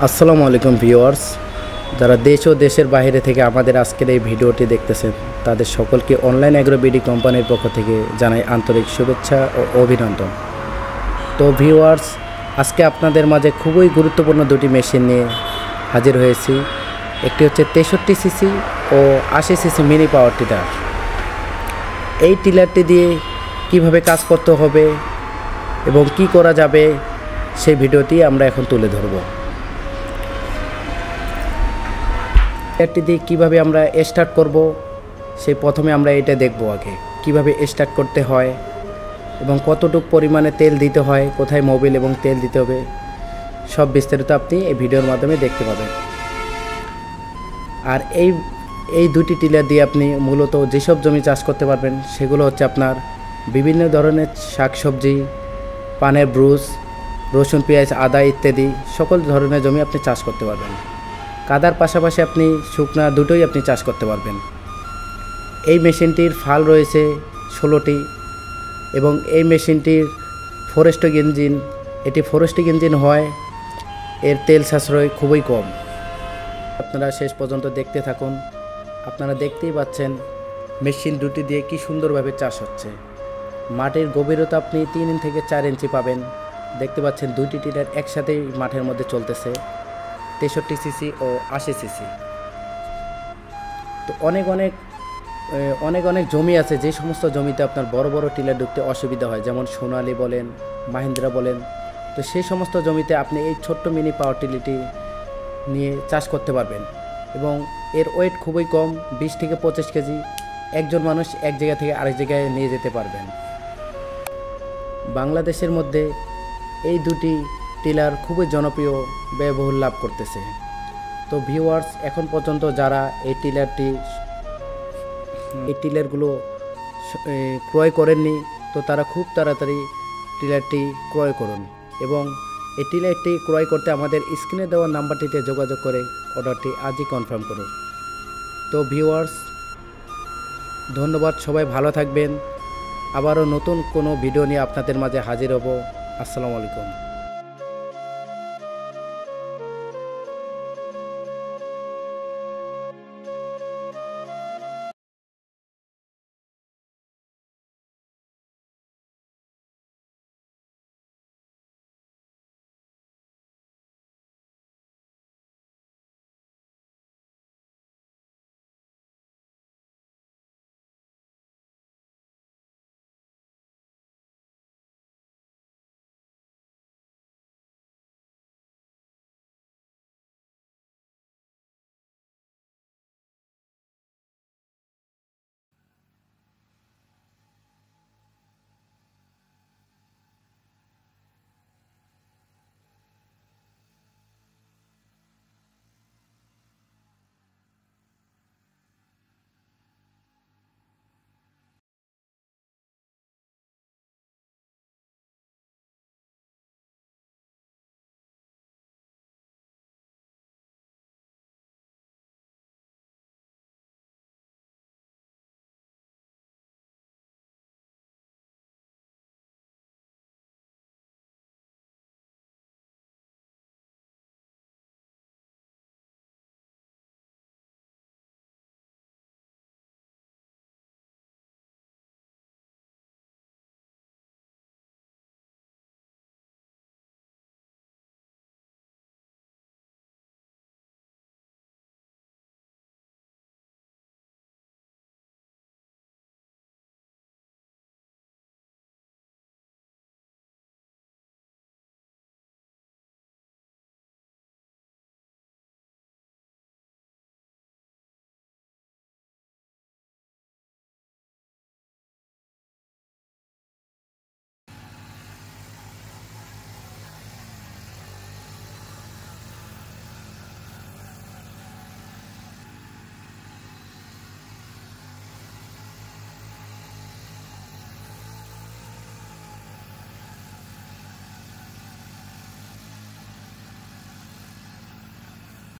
আসসালামু আলাইকুম ভিউয়ার্স, যারা দেশ ও দেশের বাইরে থেকে আমাদের আজকের এই ভিডিওটি দেখতেছেন তাদের সকলকে অনলাইন অ্যাগ্রো বিডি কোম্পানির পক্ষ থেকে জানাই আন্তরিক শুভেচ্ছা ও অভিনন্দন। তো ভিউয়ার্স, আজকে আপনাদের মাঝে খুবই গুরুত্বপূর্ণ দুটি মেশিন নিয়ে হাজির হয়েছি। একটি হচ্ছে 63 সিসি ও 80 সিসি মিনি পাওয়ার টিলার। এই টিলারটি দিয়ে কিভাবে কাজ করতে হবে এবং কি করা যাবে সেই ভিডিওটি আমরা এখন তুলে ধরব। টিলারটি দিয়ে কীভাবে আমরা স্টার্ট করব সেই প্রথমে আমরা এটা দেখব আগে কিভাবে স্টার্ট করতে হয় এবং কতটুকু পরিমাণে তেল দিতে হয়, কোথায় মোবিল এবং তেল দিতে হবে, সব বিস্তারিত আপনি এই ভিডিওর মাধ্যমে দেখতে পাবেন। আর এই দুটি টিলার দিয়ে আপনি মূলত যেসব জমি চাষ করতে পারবেন সেগুলো হচ্ছে আপনার বিভিন্ন ধরনের শাকসবজি, পানের ব্রুস, রসুন, পেঁয়াজ, আদা ইত্যাদি সকল ধরনের জমি আপনি চাষ করতে পারবেন। কাদার পাশাপাশি আপনি শুকনা দুটোই আপনি চাষ করতে পারবেন। এই মেশিনটির ফাল রয়েছে 16টি এবং এই মেশিনটির ফরেস্টিক ইঞ্জিন, এটি ফরেস্টিক ইঞ্জিন হয়, এর তেল সাশ্রয় খুবই কম। আপনারা শেষ পর্যন্ত দেখতে থাকুন। আপনারা দেখতেই পাচ্ছেন মেশিন দুটি দিয়ে কি সুন্দরভাবে চাষ হচ্ছে। মাটির গভীরতা আপনি 3 থেকে 4 ইঞ্চি পাবেন। দেখতে পাচ্ছেন দুইটি টিলার একসাথেই মাঠের মধ্যে চলতেছে, 63 সিসি ও 80 সিসি। তো অনেক জমি আছে যে সমস্ত জমিতে আপনার বড় বড় টিলার ঢুকতে অসুবিধা হয়, যেমন সোনালী বলেন, মাহিন্দ্রা বলেন। তো সেই সমস্ত জমিতে আপনি এই ছোট্ট মিনি পাওয়ার টিলারটি নিয়ে চাষ করতে পারবেন এবং এর ওয়েট খুবই কম, 20 থেকে 25 কেজি। একজন মানুষ এক জায়গা থেকে আরেক জায়গায় নিয়ে যেতে পারবেন। বাংলাদেশের মধ্যে এই দুটি টিলার খুবই জনপ্রিয়, ব্যয়বহুল লাভ করতেছে। তো ভিউয়ার্স, এখন পর্যন্ত যারা এই টিলারগুলো ক্রয় করেননি তো তারা খুব তাড়াতাড়ি টিলারটি ক্রয় করুন এবং এই টিলারটি ক্রয় করতে আমাদের স্ক্রিনে দেওয়া নাম্বারটিতে যোগাযোগ করে অর্ডারটি আজই কনফার্ম করুন। তো ভিউয়ার্স, ধন্যবাদ, সবাই ভালো থাকবেন। আবারও নতুন কোনো ভিডিও নিয়ে আপনাদের মাঝে হাজির হব। আসসালামু আলাইকুম।